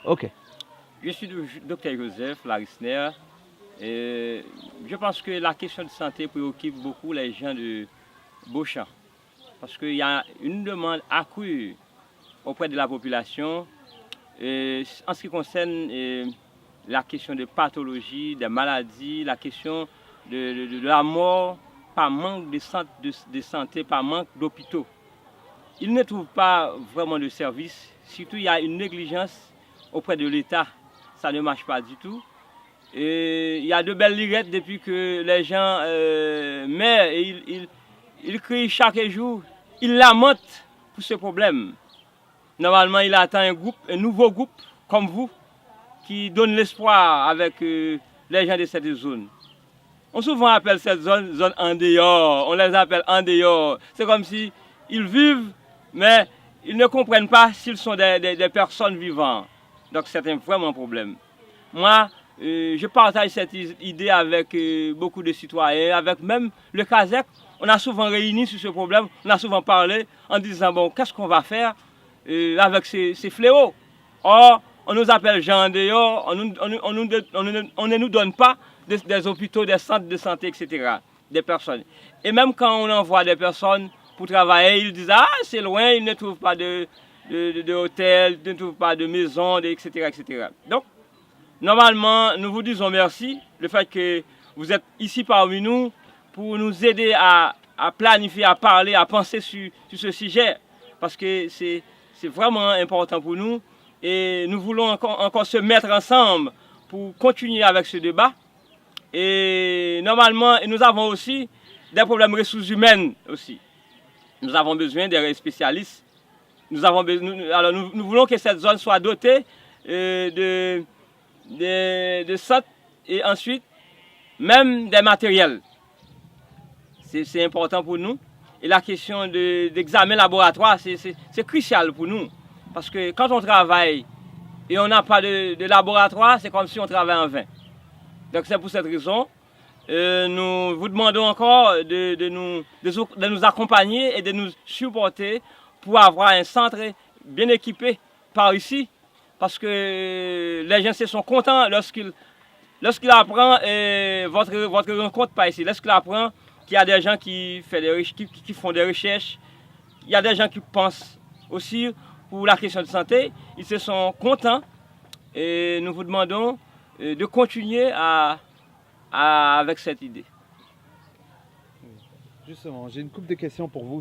Ok. Je suis le docteur Joseph Larisner. Et je pense que la question de santé préoccupe beaucoup les gens de Beauchamp. Parce qu'il y a une demande accrue auprès de la population en ce qui concerne la question de pathologie, des maladies, la question de la mort par manque de centres de santé, par manque d'hôpitaux. Ils ne trouvent pas vraiment de services, surtout il y a une négligence auprès de l'État. Ça ne marche pas du tout. Et il y a de belles lirettes depuis que les gens meurent et ils crient chaque jour, ils lamentent pour ce problème. Normalement, il attend un nouveau groupe comme vous qui donne l'espoir avec les gens de cette zone. On souvent appelle cette zone en dehors, on les appelle en dehors. C'est comme si ils vivent, mais ils ne comprennent pas s'ils sont des personnes vivantes. Donc c'est vraiment un problème. Moi, je partage cette idée avec beaucoup de citoyens, avec même le CASEC. On a souvent réuni sur ce problème, on a souvent parlé en disant, bon, qu'est-ce qu'on va faire avec ces fléaux? Or, on nous appelle gens en dehors, on ne nous donne pas des hôpitaux, des centres de santé, etc., des personnes. Et même quand on envoie des personnes pour travailler, ils disent, ah, c'est loin, ils ne trouvent pas de hôtel, ils ne trouvent pas de maison, etc., etc. Donc, normalement, nous vous disons merci, le fait que vous êtes ici parmi nous pour nous aider à planifier, à parler, à penser sur ce sujet, parce que c'est vraiment important pour nous et nous voulons encore se mettre ensemble pour continuer avec ce débat. Et normalement, nous avons aussi des problèmes de ressources humaines aussi. Nous avons besoin des spécialistes. Nous voulons que cette zone soit dotée de centres et ensuite même des matériels. C'est important pour nous. Et la question d'examen laboratoire, c'est crucial pour nous. Parce que quand on travaille et on n'a pas de laboratoire, c'est comme si on travaille en vain. Donc c'est pour cette raison, nous vous demandons encore de nous accompagner et de nous supporter pour avoir un centre bien équipé par ici. Parce que les gens sont contents lorsqu'ils apprennent votre rencontre par ici. Lorsqu'ils apprennent qu'il y a des gens qui font des recherches, il y a des gens qui pensent aussi pour la question de santé. Ils se sont contents et nous vous demandons de continuer avec cette idée. Justement, j'ai une couple de questions pour vous.